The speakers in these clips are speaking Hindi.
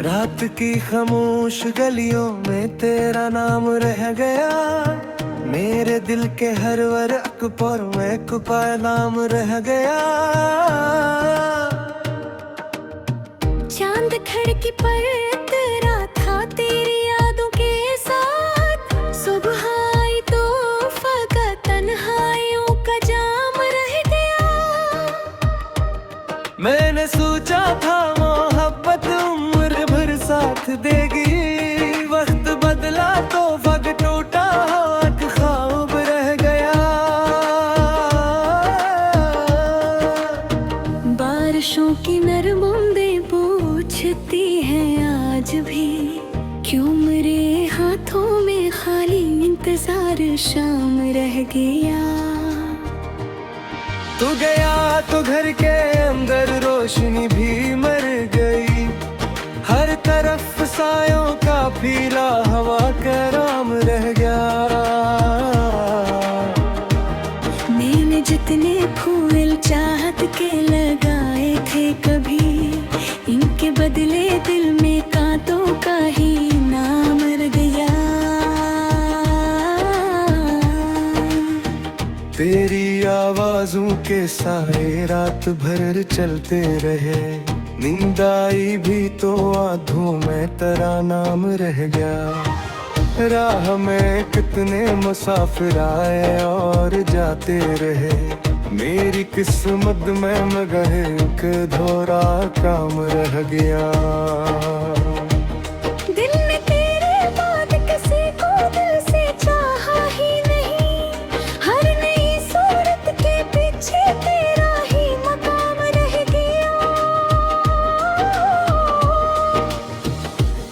रात की खामोश गलियों में तेरा नाम रह गया। मेरे दिल के हर वर्क पर एक पैगाम रह गया। चांद खिड़की पर तेरा था तेरी यादों के साथ। सुबह आई तो फकत तन्हाइयों का जाम रह गया। मैंने सोचा था मोहब्बत उम्र भर साथ देगी। वक्त बदला तो वक्त टूटा, एक ख्वाब रह गया। बारिशों की नरम बूंदें पूछती हैं आज भी, क्यों मेरे हाथों में खाली इंतजार शाम रह गया। तू गया तो घर के अंदर रोशनी भी मर गई। हर तरफ सायों का पीला हवा का राम रह गया। मैंने जितने फूल चाहत के लगाए थे कभी, इनके बदले दिल में कांटों का ही नाम रह गया। तेरी आवाजों के साए रात भर चलते रहे। नींद आई भी तो आंखों में तेरा नाम रह गया। राह में कितने मुसाफिर आए और जाते रहे। मेरी किस्मत में मगर एक धोरा काम रह गया। दिल ने तेरे बाद किसी को दिल से चाहा ही नहीं। हर नई सूरत के पीछे तेरा ही मकाम रह गया।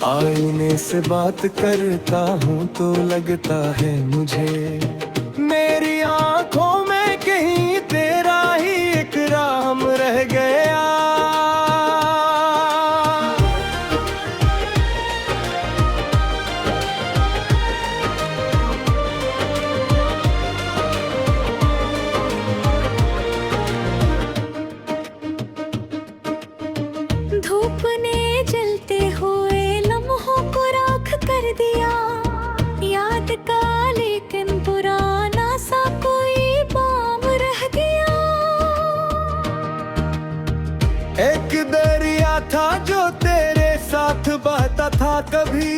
आईने से बात करता हूँ तो लगता है मुझे, मेरी आंखों में कहीं तेरा ही एक राम रह गया। धूप ने जलते हुए लम्हों को राख कर दिया। याद का लेकिन पुराना सा कोई बाम रह गया। एक दरिया था जो तेरे साथ बहता था कभी।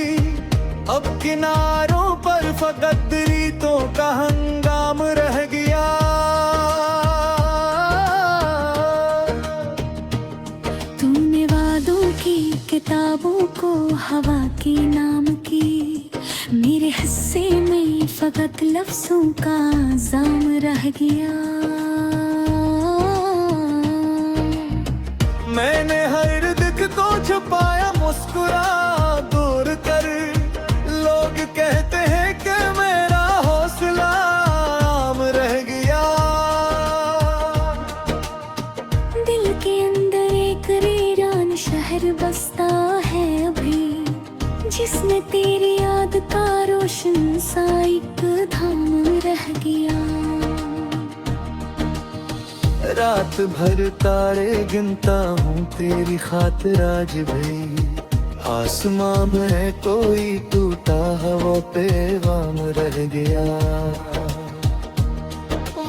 अब किनारों पर फकत रीतों का हंगाम रह गया। तूने वादों की किताबों को हवा के नाम की। मेरे हिस्से में फकत लफ्जों का जाम रह गया। मैंने हर दुख को छुपाया मुस्कुरा दूर कर। लोग कहते हैं कि मेरा हौसला आम रह गया। दिल के अंदर एक वीरान शहर बसता है अभी, जिसमें तेरी याद का रोशन सा एक धाम रह गया। रात भर तारे गिनता हूँ तेरी खातिर आज भी। आसमां में कोई टूटा हवा पैगाम रह गया।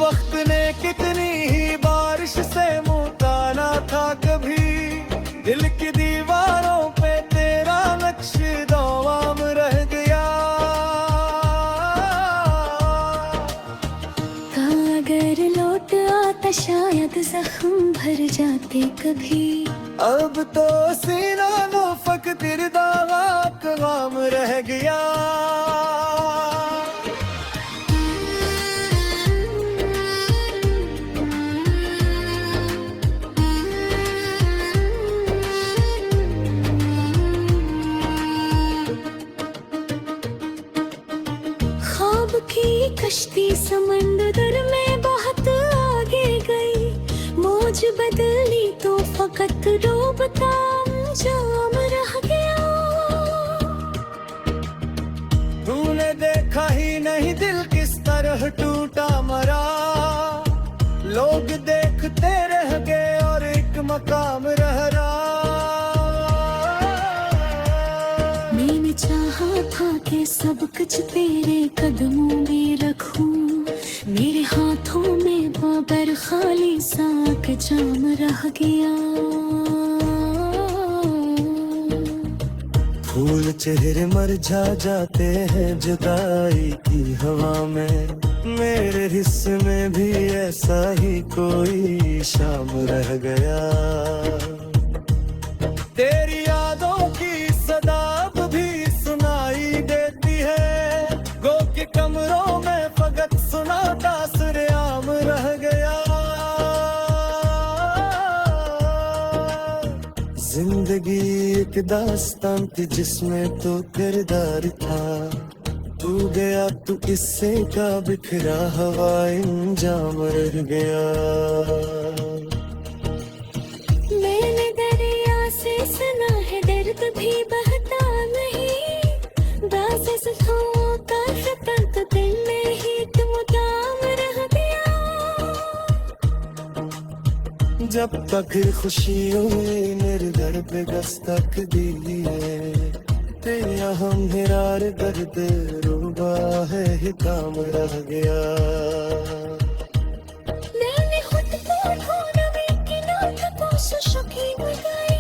वक्त ने कितनी ही बारिश से मुँह ताना था कभी। दिल की दीवारों पे तेरा नक्श दौवाम रह गया। अगर लौट आता शायद जख्म भर जाते कभी। अब तो सीना लो फकत दावा कवाम रह गया। ख्वाब की कश्ती समंदर में बहुत आगे गई। मौज बदली तो फकत डूबता जाम रह गया। तूने देखा ही नहीं दिल किस तरह टूटा मरा। लोग देखते रह गए और एक मकाम रह रहा। चाहा था कि सब कुछ तेरे कदमों में रखूं, मेरे हाथों में बाबर खाली सा के जाम रह गया। फूल चेहरे मरझा जाते हैं जुदाई की हवा में, मेरे हिस्से में भी ऐसा ही कोई शाम रह गया। तेरी यादों की सदा अब भी सुनाई देती है, गो के कमरों में फकत सुनाता सुरेआम रह गया। जिंदगी एक दास्तान थी जिसमें तो किरदार था, तू गया तू किस्से का बिखरा हवा इंजाम रह गया। मैंने दरिया से सुना है दर्द भी बहता नहीं, दास का शतर तो दिल में ही तुम दाम रह गया। जब तक खुशियों ने मेरे दर पे दस्तक दी है, तेरा हम हिरार दर्द रूबा है काम रह गया। मैंने खुद को ढूंढा में कि ना था कोशिश की लगाई,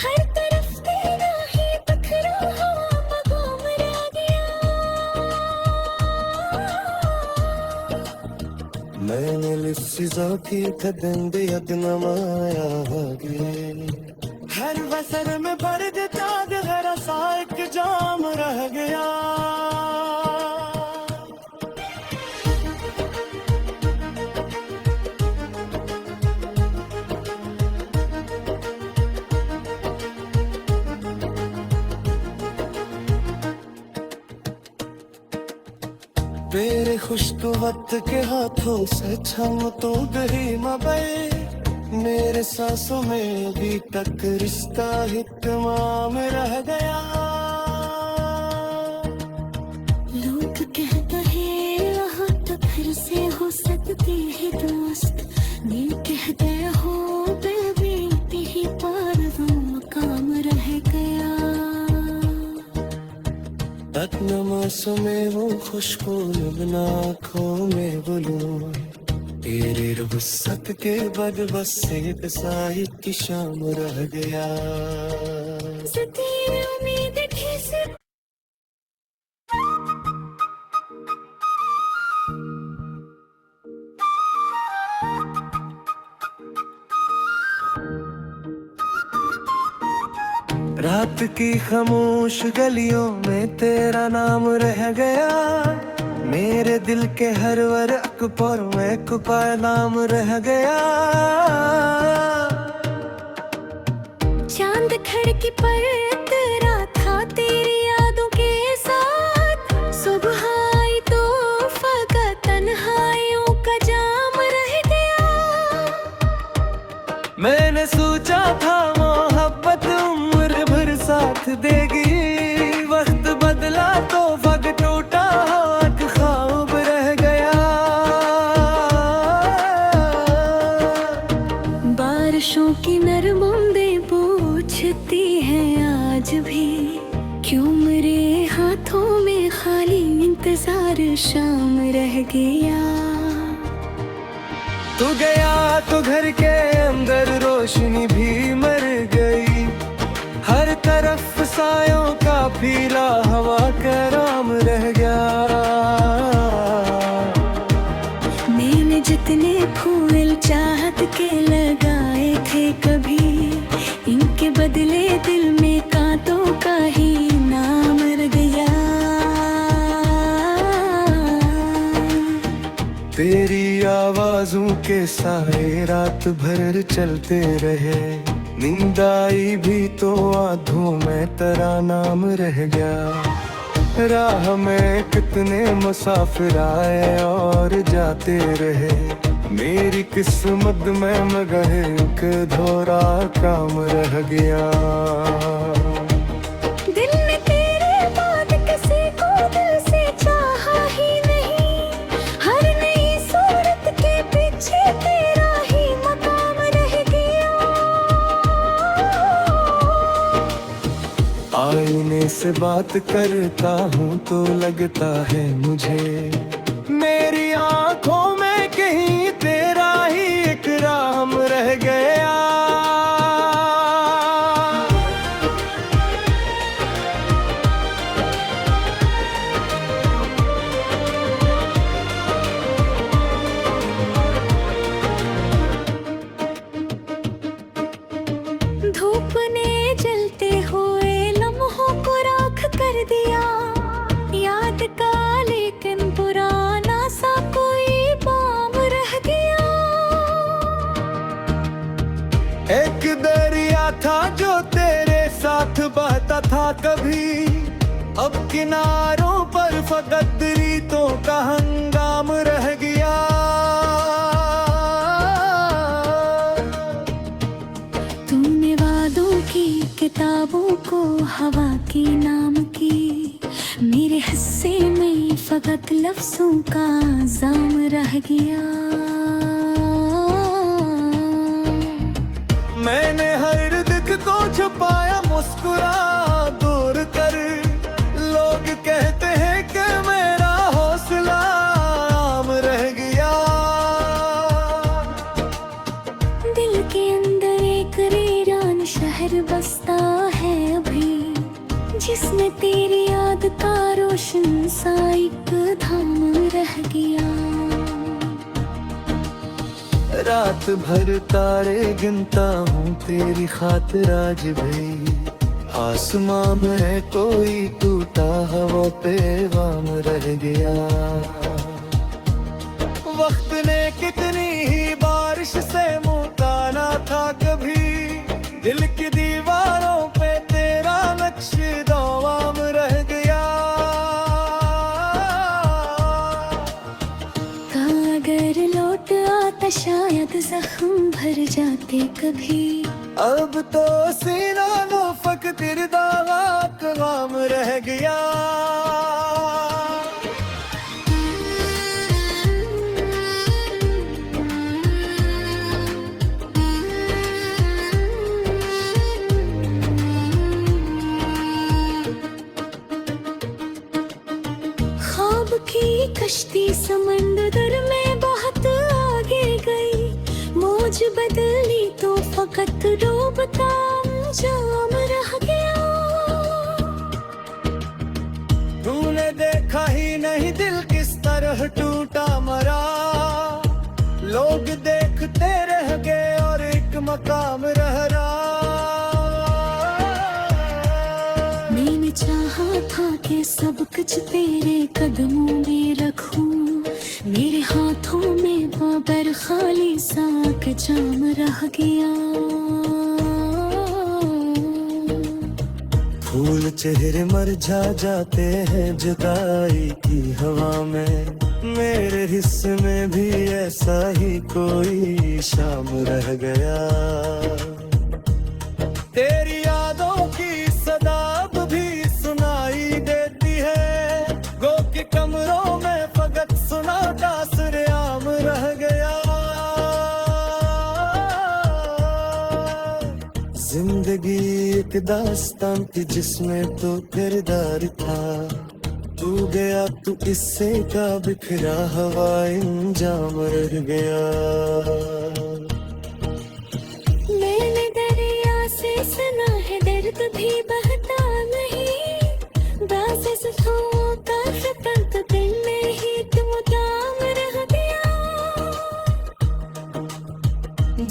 हर तरफ तेरा ही बखरा हवा मगोम रह गया। मैंने लिफ्ज़ा की खदंद यदनमाया गे, हर वसर में भर देता गहरा सा एक जाम रह गया। तेरे खुश तो वक्त के हाथों से छम तो गई मबई, मेरे सांसों में अभी तक रिश्ता ही तमाम रह गया। लोग कहते हैं यहाँ तो फिर से हो सकती है दोस्त, मैं कहते हो बेबी ही पार वो मकाम रह गया। तकनमासों में वो खुशबू लबना आँखों में बुलूं, तेरे रुखसत के बाद बस एक साई की शाम रह गया। तेरी उम्मीद थी सिर्फ रात की खामोश गलियों में तेरा नाम रह गया, मेरे दिल के हर वर्क पर मैं कुपा नाम रह गया। चांद खिड़की पर तेरा था तेरी यादों के साथ, सुबह आई तो फकत तन्हाइयों का जाम रह गया। मैंने सोचा था मोहब्बत उम्र भर साथ देगी, वक्त बदला तो वक्त टूटा हाथ ख्वाब रह गया। बारिशों की नरम बूंदें पूछती हैं आज भी, क्यों मेरे हाथों में खाली इंतजार शाम रह गया। तू गया तो घर के अंदर रोशनी भी मर गई, हर तरफ सायों का पीला हवा का राम रह गया। मैंने जितने फूल चाहत के लगाए थे कभी, इनके बदले दिल में कांटों का ही नाम रह गया। तेरी आवाजों के साए रात भर चलते रहे, नींद आई भी तो आंखों में तेरा नाम रह गया। राह में कितने मुसाफिर आए और जाते रहे, मेरी किस्मत में मगर एक धोरा काम रह गया। दिल ने तेरे बाद किसी को दिल से चाहा ही नहीं, हर नई सूरत के पीछे तेरा ही मकाम रह गया। आईने से बात करता हूँ तो लगता है मुझे मेरी आंखों में कहीं तेरा ही एक राम रह गया। धूप ने जलते हुए लम्हों को राख कर दिया, याद का लेकिन पुराना सा कोई बाम रह गया। एक दरिया था जो तेरे साथ बहता था कभी, अब किनारों पर फकत रीतों का हंगाम रह गया। तूने वादों की किताबों को हवा के नाम की, मेरे हिस्से में फकत लफ्जों का जाम रह गया। मैंने हर दुख को छुपाया मुस्कुरा दूर कर, लोग कहते हैं कि मेरा हौसला आम रह गया। दिल के अंदर एक वीरान शहर बसता है अभी, जिसमें तेरी याद का रोशन सा एक धाम रह गया। रात भर तारे गिनता हूँ तेरी खातिर आज भी, आसमां में कोई टूटा हवा पे वाम रह गया। वक्त ने कितनी ही बारिश से मुँह ताना था कभी, दिल की दीवारों पे तेरा नक्श दौवाम रह गया। अगर लौट आता शायद जख्म भर जाते कभी, अब तो सीना लो फकतीर दावा कलाम रह गया। ख्वाब की कश्ती समंदर में बहुत आगे गई, मौज बदली तो फकत डूबता अंजाम रह गया। तूने देखा ही नहीं दिल किस तरह टूटा मरा, लोग देखते रह गए और एक मकाम रह रहा। मैंने चाहा था कि सब कुछ तेरे कदमों में रखूं, मेरे हाथों में बाबर खाली सा के जाम रह गया। फूल चेहरे मरझा जाते हैं जुदाई की हवा में, मेरे हिस्से में भी ऐसा ही कोई शाम रह गया। तेरी यादों की सदा अब भी सुनाई देती है, गो के कमरों में फकत सुनाटा सरेआम रह गया। जिंदगी एक दास्तान थी जिसमें तो किरदार था, तू गया तू इससे का बिखरा हवा इंजाम रह गया। मैंने दरिया से सुना है दर्द भी बहता नहीं, दास सुखों का फकत दिल में ही तुम दाम रह गया।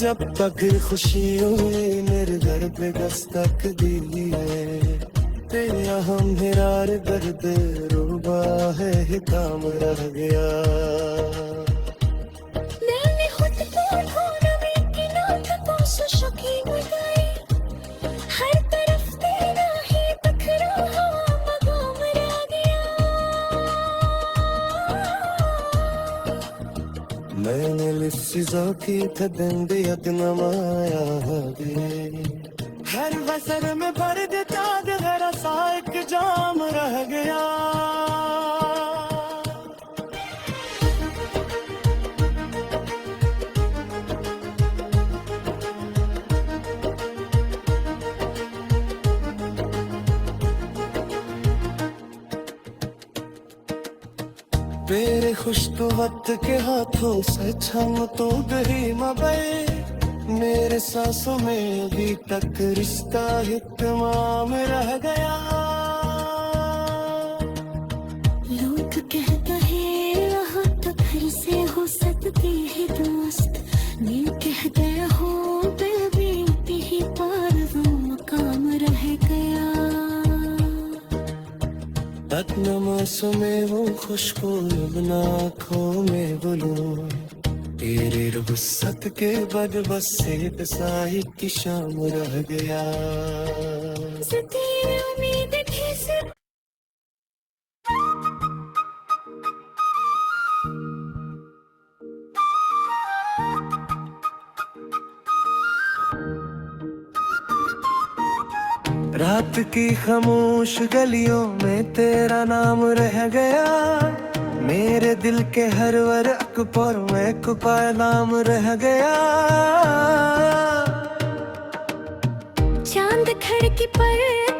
जब तक खुशियों ने मेरे घर पे दस्तक दी है, तेरा हम हिरार दर्द रूबा है काम रह गया। मैंने खुद को ढूंढा में किनारे को शौकीन गई, हर तरफ तेरा ही बखरा हुआ मकाम रह गया। मैंने लिस्सा की थदंद यदनमाया है, हर वसर में भर देता गहरा सा एक जाम रह गया। तेरे खुश तो वक्त के हाथों से छम तो गई मबे मेरे सांसों में अभी तक रिश्ता ही तमाम रह गया लोग कहते हैं यहाँ तो फिर से हो सकती है दोस्त मैं कहते हो बेबी ही पार वो मकाम रह गया तक नमासों में वो खुशबू लबना आँखों में बोलूं तेरे रुखसत के बाद बस एक साई की शाम रह गया सती उम्मीद थी सिर्फ रात की खामोश गलियों में तेरा नाम रह गया मेरे दिल के हर वर्क पर मैं कुपा नाम रह गया चांद खिड़की पर